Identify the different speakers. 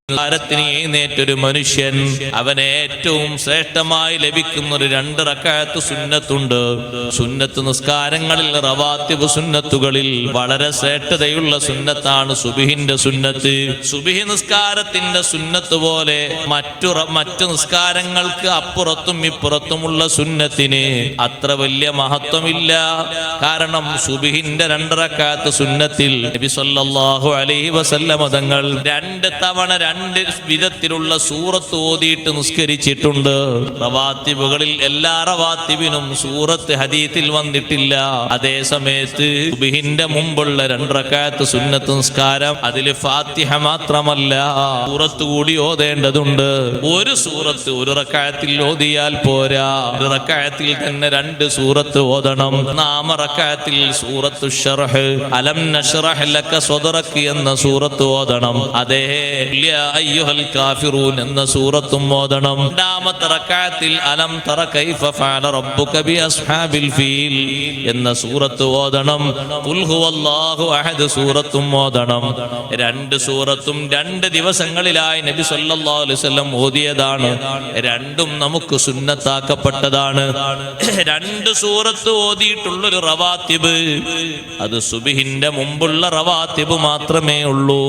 Speaker 1: നിസ്കാരത്തിന് എഴുന്നേറ്റൊരു മനുഷ്യൻ അവന് ഏറ്റവും ശ്രേഷ്ഠമായി ലഭിക്കുന്ന ഒരു 2 റക്അത്ത് സുന്നത്തുണ്ട്. സുന്നത്ത് നിസ്കാരങ്ങളിൽ റവാത്തിബ് സുന്നത്തുകളിൽ വളരെ ശ്രേഷ്ഠതയുള്ള സുന്നത്താണ് സുബ്ഹിന്റെ സുന്നത്ത്. സുബ്ഹി നിസ്കാരത്തിന്റെ സുന്നത്ത് പോലെ മറ്റു നിസ്കാരങ്ങൾക്ക് അപ്പുറത്തും ഇപ്പുറത്തുമുള്ള സുന്നത്തിന് അത്ര വലിയ മഹത്വമില്ല. കാരണം സുബ്ഹിന്റെ 2 റക്അത്ത് സുന്നത്തിൽ നബി സല്ലല്ലാഹു അലൈഹി വസല്ലം തങ്ങൾ 2 തവണ 2 വിധത്തിലുള്ള സൂറത്ത് ഓതിയിട്ട് നിസ്കരിച്ചിട്ടുണ്ട്. റവാത്തിബുകളിൽ എല്ലാ റവാത്തിബിനും സൂറത്ത് ഹദീസിൽ വന്നിട്ടില്ല. അതേ സമയത്ത് സുബ്ഹിന്റെ മുമ്പുള്ള 2 റക്അത്ത് സുന്നത്ത് നിസ്കാരം അതിൽ ഫാത്തിഹ മാത്രമല്ല സൂറത്ത് കൂടി ഓതേണ്ടതുണ്ട്. ഒരു സൂറത്ത് ഒരു റക്അത്തിൽ ഓതിയാൽ പോരാ, ഒരു റക്അത്തിൽ തന്നെ 2 സൂറത്ത് ഓതണം. 4 റക്അത്തിൽ സൂറത്തു ശർഹ് അലം നശ്റഹ് ലക സദ്റക എന്ന സൂറത്ത് ഓതണം. അതേ അയ്യുഹൽ കാഫിറൂൻ എന്ന സൂറത്തും ഓതണം. 2ാമത്തെ റക്അത്തിൽ അലം തറ കൈഫ ഫഅല റബ്ബുക ബി അസ്ഹാബിൽ ഫീൽ എന്ന സൂറത്ത് ഓതണം. ഖുൽ ഹുവല്ലാഹു അഹദ് സൂറത്തും ഓതണം. 2 സൂറത്തും 2 ദിവസങ്ങളിലായി നബി സല്ലല്ലാഹു അലൈഹി വസല്ലം ഓതിയതാണ്. 2ഉം നമുക്ക് സുന്നത്താക്കപ്പെട്ടതാണ്. 2 സൂറത്ത് ഓതിയിട്ടുള്ളൊരു റവാത്തിബ് അത് സുബ്ഹിന്റെ മുമ്പുള്ള റവാത്തിബ് മാത്രമേ ഉള്ളൂ.